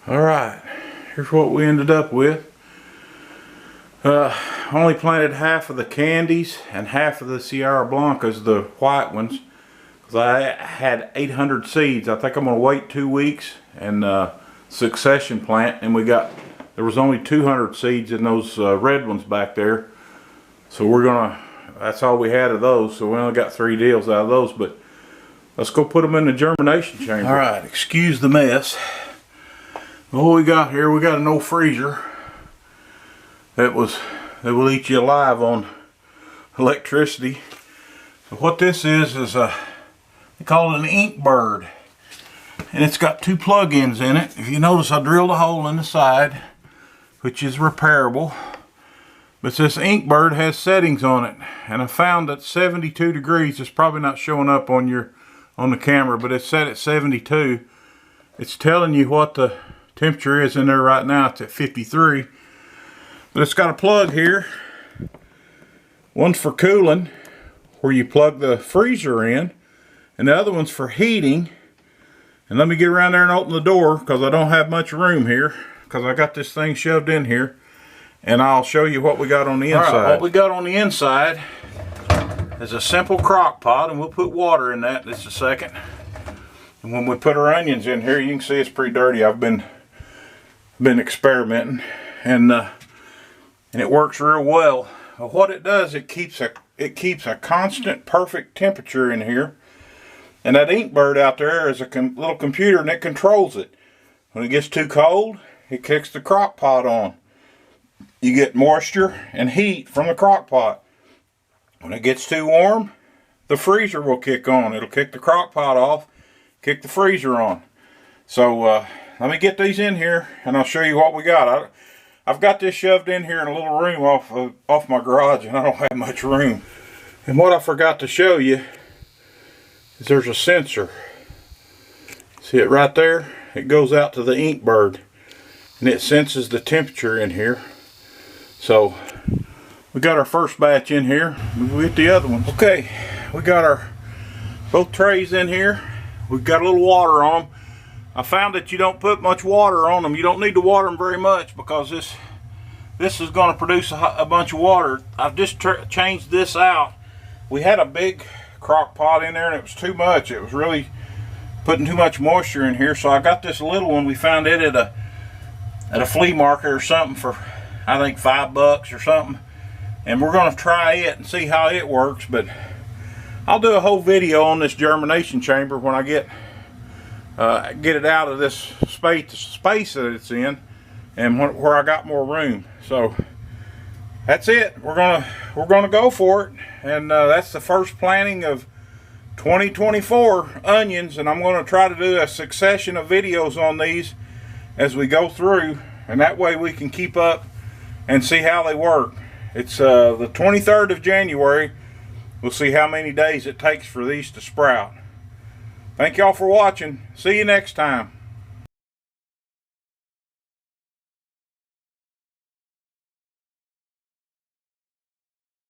Alright, here's what we ended up with. Only planted half of the candies and half of the Sierra Blancas, the white ones, because I had 800 seeds. I think I'm going to wait 2 weeks and succession plant, and there was only 200 seeds in those red ones back there. So that's all we had of those, so we only got 3 deals out of those, but let's go put them in the germination chamber. Alright, excuse the mess. What we got here, we got an old freezer that will eat you alive on electricity. So what this is they call it an ink bird, and it's got 2 plug-ins in it. If you notice, I drilled a hole in the side, which is repairable. But this ink bird has settings on it, and I found that 72 degrees is probably not showing up on the camera, but it's set at 72. It's telling you what the temperature is in there right now. It's at 53. But it's got a plug here. One's for cooling, where you plug the freezer in, and the other one's for heating. And let me get around there and open the door, because I don't have much room here, because I got this thing shoved in here. And I'll show you what we got on the inside. All right, what we got on the inside is a simple crock pot, and we'll put water in that in just a second. And when we put our onions in here, you can see it's pretty dirty. I've been experimenting, and it works real well. But what it does, it keeps a constant, perfect temperature in here. And that ink bird out there is a little computer, and it controls it. When it gets too cold, it kicks the crock pot on. You get moisture and heat from the crock pot. When it gets too warm, the freezer will kick on. It'll kick the crock pot off, kick the freezer on. So let me get these in here, and I'll show you what we got. I've got this shoved in here in a little room off my garage, and I don't have much room. And what I forgot to show you is there's a sensor. See it right there? It goes out to the ink bird, and it senses the temperature in here. So we got our first batch in here. We'll get the other ones. Okay, we got both trays in here. We've got a little water on them. I found that you don't put much water on them. You don't need to water them very much, because this is going to produce a bunch of water. I've just changed this out. We had a big crock pot in there, and it was too much. It was really putting too much moisture in here. So I got this little one. We found it at a flea market or something for, I think, $5 or something, and we're going to try it and see how it works. But I'll do a whole video on this germination chamber when I get it out of this space that it's in, and where I got more room. So that's it. We're gonna go for it, and that's the first planting of 2024 onions, and I'm going to try to do a succession of videos on these as we go through, and that way we can keep up and see how they work. It's the 23rd of January. We'll see how many days it takes for these to sprout. Thank y'all for watching. See you next time.